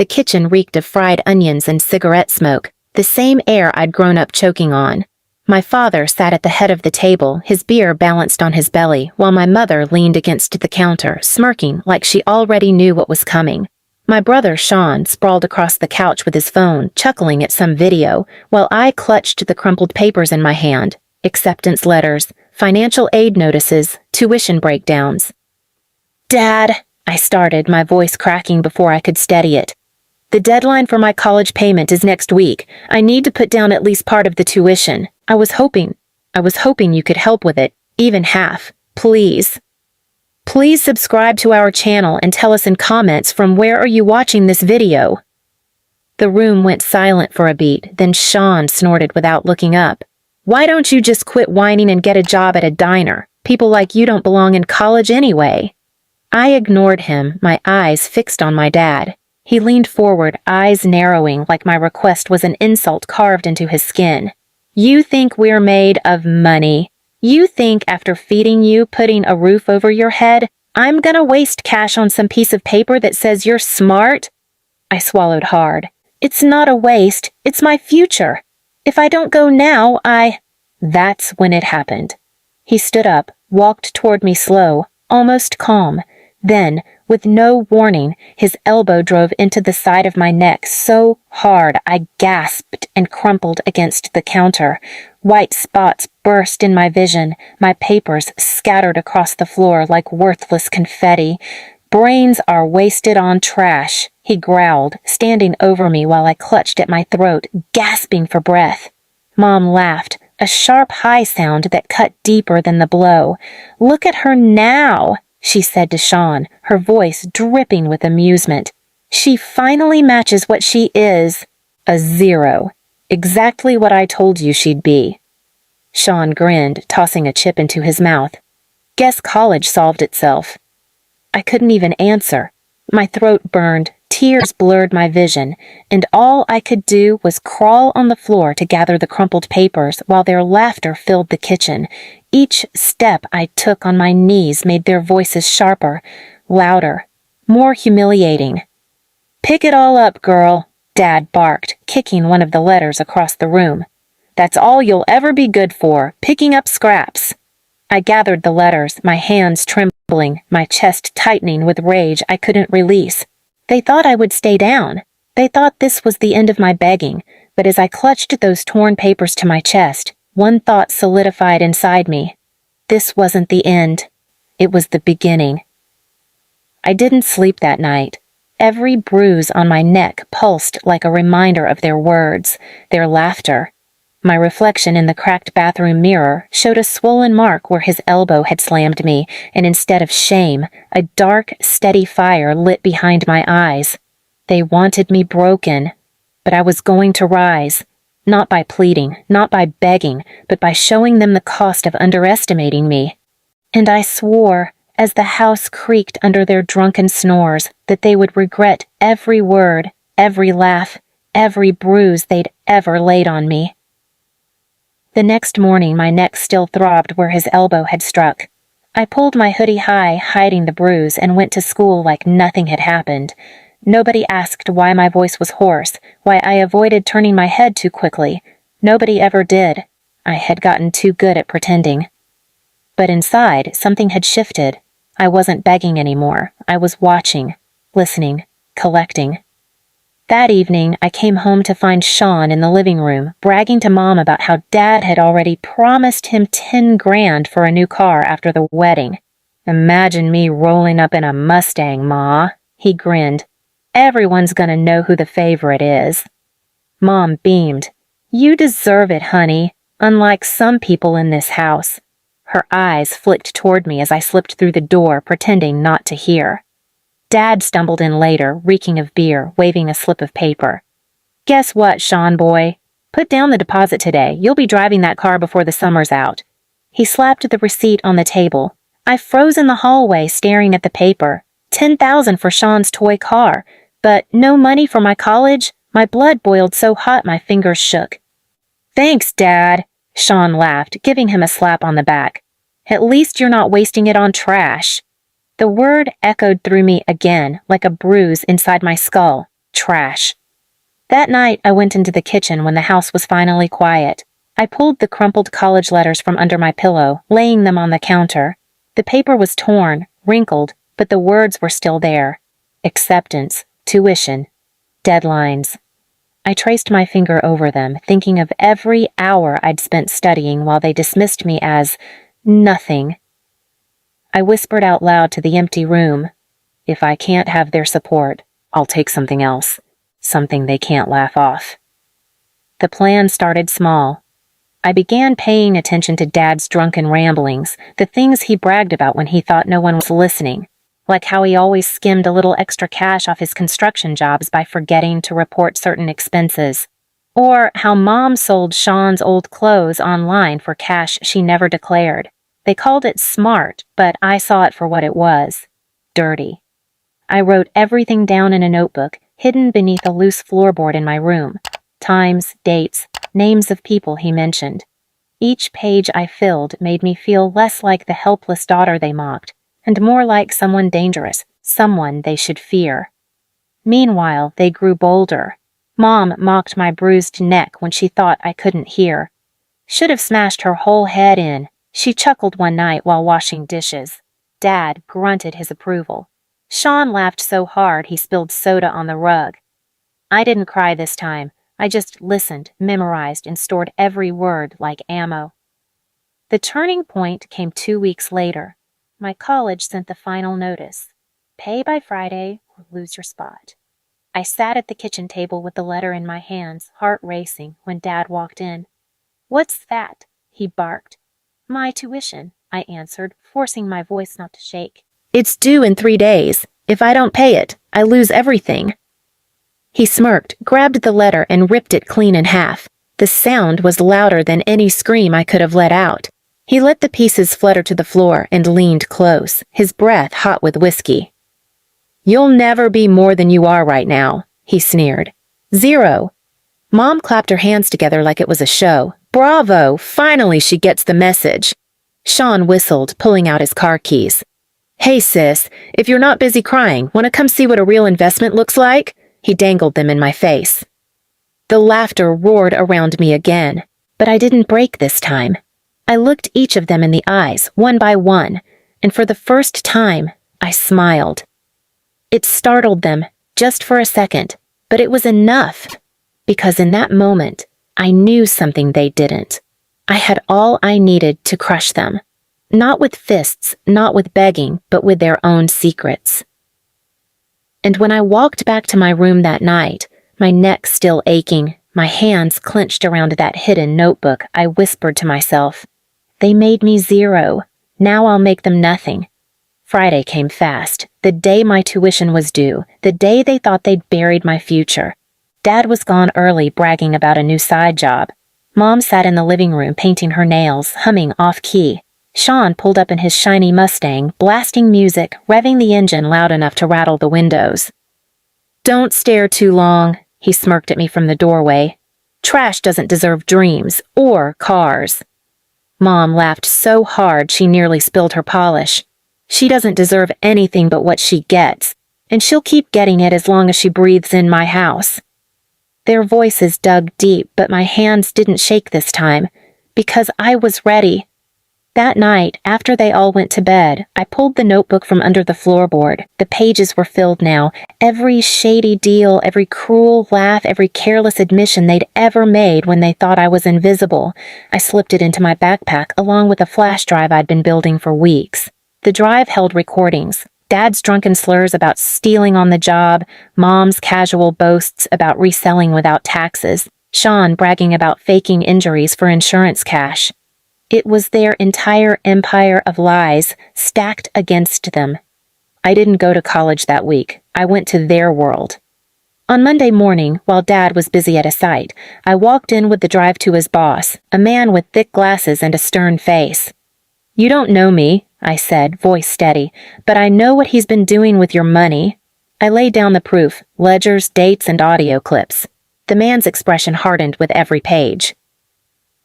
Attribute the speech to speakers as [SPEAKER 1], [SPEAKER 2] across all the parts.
[SPEAKER 1] The kitchen reeked of fried onions and cigarette smoke, the same air I'd grown up choking on. My father sat at the head of the table, his beer balanced on his belly, while my mother leaned against the counter, smirking like she already knew what was coming. My brother Sean sprawled across the couch with his phone, chuckling at some video, while I clutched the crumpled papers in my hand. Acceptance letters, financial aid notices, tuition breakdowns. "Dad," I started, my voice cracking before I could steady it. "The deadline for my college payment is next week. I need to put down at least part of the tuition. I was hoping you could help with it, even half. Please. Please subscribe to our channel and tell us in comments from where are you watching this video." The room went silent for a beat, then Sean snorted without looking up. "Why don't you just quit whining and get a job at a diner? People like you don't belong in college anyway." I ignored him, my eyes fixed on my dad. He leaned forward, eyes narrowing like my request was an insult carved into his skin. "You think we're made of money? You think after feeding you, putting a roof over your head, I'm gonna waste cash on some piece of paper that says you're smart?" I swallowed hard. "It's not a waste, it's my future. If I don't go now, That's when it happened. He stood up, walked toward me slow, almost calm. Then, with no warning, his elbow drove into the side of my neck so hard I gasped and crumpled against the counter. White spots burst in my vision, my papers scattered across the floor like worthless confetti. "Brains are wasted on trash," he growled, standing over me while I clutched at my throat, gasping for breath. Mom laughed, a sharp high sound that cut deeper than the blow. "Look at her now," she said to Sean, her voice dripping with amusement. "She finally matches what she is. A 0. Exactly what I told you she'd be." Sean grinned, tossing a chip into his mouth. "Guess college solved itself." I couldn't even answer. My throat burned, tears blurred my vision, and all I could do was crawl on the floor to gather the crumpled papers while their laughter filled the kitchen. Each step I took on my knees made their voices sharper, louder, more humiliating. "Pick it all up, girl," Dad barked, kicking one of the letters across the room. "That's all you'll ever be good for, picking up scraps." I gathered the letters, my hands trembling, my chest tightening with rage I couldn't release. They thought I would stay down. They thought this was the end of my begging, but as I clutched those torn papers to my chest, one thought solidified inside me. This wasn't the end. It was the beginning. I didn't sleep that night. Every bruise on my neck pulsed like a reminder of their words, their laughter. My reflection in the cracked bathroom mirror showed a swollen mark where his elbow had slammed me, and instead of shame, a dark, steady fire lit behind my eyes. They wanted me broken, but I was going to rise. Not by pleading, not by begging, but by showing them the cost of underestimating me. And I swore, as the house creaked under their drunken snores, that they would regret every word, every laugh, every bruise they'd ever laid on me. The next morning my neck still throbbed where his elbow had struck. I pulled my hoodie high, hiding the bruise, and went to school like nothing had happened. Nobody asked why my voice was hoarse, why I avoided turning my head too quickly. Nobody ever did. I had gotten too good at pretending. But inside, something had shifted. I wasn't begging anymore. I was watching, listening, collecting. That evening, I came home to find Sean in the living room, bragging to Mom about how Dad had already promised him 10 grand for a new car after the wedding. "Imagine me rolling up in a Mustang, Ma," he grinned. "Everyone's gonna know who the favorite is." Mom beamed. "You deserve it, honey, unlike some people in this house." Her eyes flicked toward me as I slipped through the door, pretending not to hear. Dad stumbled in later, reeking of beer, waving a slip of paper. "Guess what, Sean boy? Put down the deposit today. You'll be driving that car before the summer's out." He slapped the receipt on the table. I froze in the hallway, staring at the paper. 10,000 for Sean's toy car, but no money for my college? My blood boiled so hot my fingers shook. "Thanks, Dad," Sean laughed, giving him a slap on the back. "At least you're not wasting it on trash." The word echoed through me again, like a bruise inside my skull. Trash. That night, I went into the kitchen when the house was finally quiet. I pulled the crumpled college letters from under my pillow, laying them on the counter. The paper was torn, wrinkled, but the words were still there. Acceptance, tuition, deadlines. I traced my finger over them, thinking of every hour I'd spent studying while they dismissed me as nothing. I whispered out loud to the empty room, "If I can't have their support, I'll take something else, something they can't laugh off." The plan started small. I began paying attention to Dad's drunken ramblings, the things he bragged about when he thought no one was listening, like how he always skimmed a little extra cash off his construction jobs by forgetting to report certain expenses, or how Mom sold Sean's old clothes online for cash she never declared. They called it smart, but I saw it for what it was: dirty. I wrote everything down in a notebook, hidden beneath a loose floorboard in my room. Times, dates, names of people he mentioned. Each page I filled made me feel less like the helpless daughter they mocked, and more like someone dangerous, someone they should fear. Meanwhile, they grew bolder. Mom mocked my bruised neck when she thought I couldn't hear. Should have smashed her whole head in, she chuckled one night while washing dishes. Dad grunted his approval. Sean laughed so hard he spilled soda on the rug. I didn't cry this time. I just listened, memorized, and stored every word like ammo. The turning point came 2 weeks later. My college sent the final notice: pay by Friday or lose your spot. I sat at the kitchen table with the letter in my hands, heart racing, when Dad walked in. "What's that?" he barked. "My tuition," I answered, forcing my voice not to shake. "It's due in 3 days. If I don't pay it, I lose everything." He smirked, grabbed the letter, and ripped it clean in half. The sound was louder than any scream I could have let out. He let the pieces flutter to the floor and leaned close, his breath hot with whiskey. "You'll never be more than you are right now," he sneered. "Zero." Mom clapped her hands together like it was a show. "Bravo! Finally she gets the message." Sean whistled, pulling out his car keys. "Hey sis, if you're not busy crying, want to come see what a real investment looks like?" He dangled them in my face. The laughter roared around me again, but I didn't break this time. I looked each of them in the eyes, one by one, and for the first time, I smiled. It startled them, just for a second, but it was enough, because in that moment, I knew something they didn't. I had all I needed to crush them. Not with fists, not with begging, but with their own secrets. And when I walked back to my room that night, my neck still aching, my hands clenched around that hidden notebook, I whispered to myself, "They made me zero. Now I'll make them nothing." Friday came fast, the day my tuition was due, the day they thought they'd buried my future. Dad was gone early, bragging about a new side job. Mom sat in the living room painting her nails, humming off-key. Sean pulled up in his shiny Mustang, blasting music, revving the engine loud enough to rattle the windows. "Don't stare too long," he smirked at me from the doorway. "Trash doesn't deserve dreams or cars." Mom laughed so hard she nearly spilled her polish. "She doesn't deserve anything but what she gets, and she'll keep getting it as long as she breathes in my house." Their voices dug deep, but my hands didn't shake this time, because I was ready. That night, after they all went to bed, I pulled the notebook from under the floorboard. The pages were filled now. Every shady deal, every cruel laugh, every careless admission they'd ever made when they thought I was invisible. I slipped it into my backpack, along with a flash drive I'd been building for weeks. The drive held recordings. Dad's drunken slurs about stealing on the job, Mom's casual boasts about reselling without taxes, Sean bragging about faking injuries for insurance cash. It was their entire empire of lies stacked against them. I didn't go to college that week. I went to their world. On Monday morning, while Dad was busy at a site, I walked in with the drive to his boss, a man with thick glasses and a stern face. "You don't know me," I said, voice steady, "but I know what he's been doing with your money." I laid down the proof, ledgers, dates, and audio clips. The man's expression hardened with every page.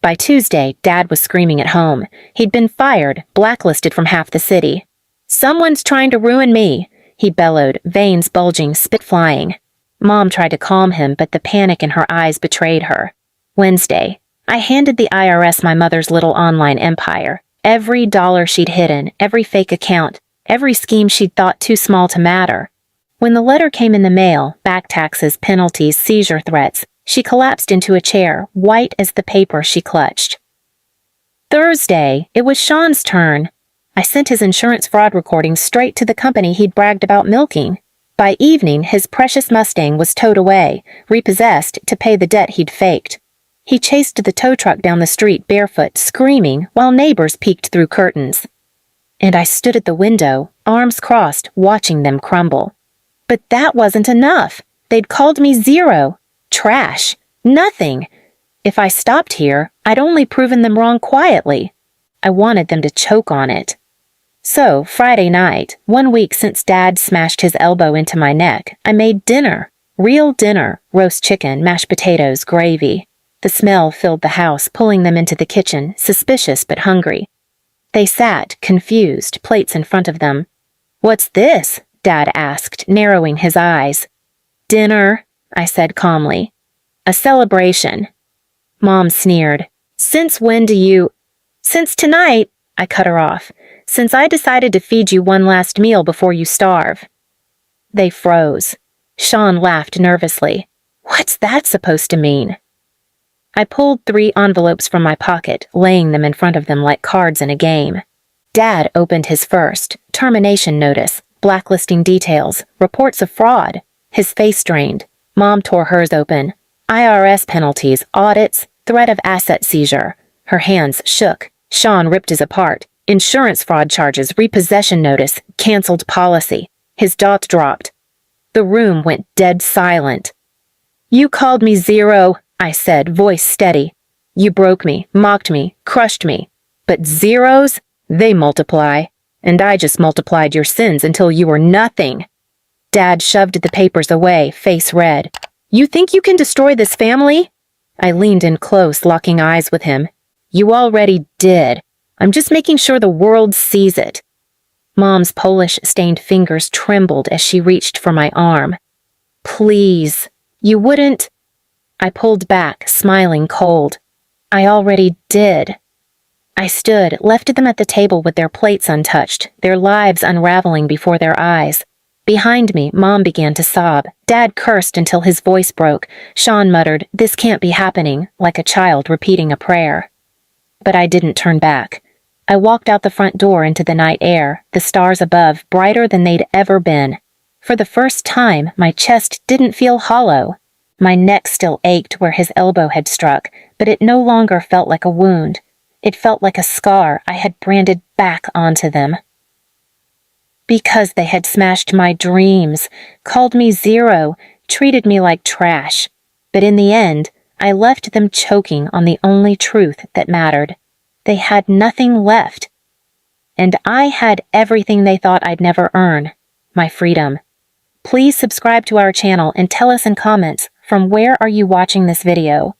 [SPEAKER 1] By Tuesday, Dad was screaming at home. He'd been fired, blacklisted from half the city. "Someone's trying to ruin me," he bellowed, veins bulging, spit flying. Mom tried to calm him, but the panic in her eyes betrayed her. Wednesday, I handed the IRS my mother's little online empire. Every dollar she'd hidden, every fake account, every scheme she'd thought too small to matter. When the letter came in the mail, back taxes, penalties, seizure threats, she collapsed into a chair, white as the paper she clutched. Thursday, it was Sean's turn. I sent his insurance fraud recordings straight to the company he'd bragged about milking. By evening, his precious Mustang was towed away, repossessed to pay the debt he'd faked. He chased the tow truck down the street barefoot, screaming, while neighbors peeked through curtains. And I stood at the window, arms crossed, watching them crumble. But that wasn't enough. They'd called me zero. Trash. Nothing. If I stopped here, I'd only proven them wrong quietly. I wanted them to choke on it. So, Friday night, 1 week since Dad smashed his elbow into my neck, I made dinner. Real dinner. Roast chicken, mashed potatoes, gravy. The smell filled the house, pulling them into the kitchen, suspicious but hungry. They sat, confused, plates in front of them. "What's this?" Dad asked, narrowing his eyes. "Dinner," I said calmly. "A celebration." Mom sneered. "Since when do you—" "Since tonight," I cut her off. "Since I decided to feed you one last meal before you starve." They froze. Sean laughed nervously. "What's that supposed to mean?" I pulled 3 envelopes from my pocket, laying them in front of them like cards in a game. Dad opened his first, termination notice, blacklisting details, reports of fraud. His face strained. Mom tore hers open. IRS penalties, audits, threat of asset seizure. Her hands shook. Sean ripped his apart. Insurance fraud charges, repossession notice, canceled policy. His jaw dropped. The room went dead silent. "You called me zero," I said, voice steady. "You broke me, mocked me, crushed me. But zeros? They multiply. And I just multiplied your sins until you were nothing." Dad shoved the papers away, face red. "You think you can destroy this family?" I leaned in close, locking eyes with him. "You already did. I'm just making sure the world sees it." Mom's Polish-stained fingers trembled as she reached for my arm. "Please, you wouldn't—" I pulled back, smiling cold. "I already did." I stood, left them at the table with their plates untouched, their lives unraveling before their eyes. Behind me, Mom began to sob. Dad cursed until his voice broke. Sean muttered, "This can't be happening," like a child repeating a prayer. But I didn't turn back. I walked out the front door into the night air, the stars above brighter than they'd ever been. For the first time, my chest didn't feel hollow. My neck still ached where his elbow had struck, but it no longer felt like a wound. It felt like a scar I had branded back onto them. Because they had smashed my dreams, called me zero, treated me like trash. But in the end, I left them choking on the only truth that mattered. They had nothing left. And I had everything they thought I'd never earn, my freedom. Please subscribe to our channel and tell us in comments, from where are you watching this video?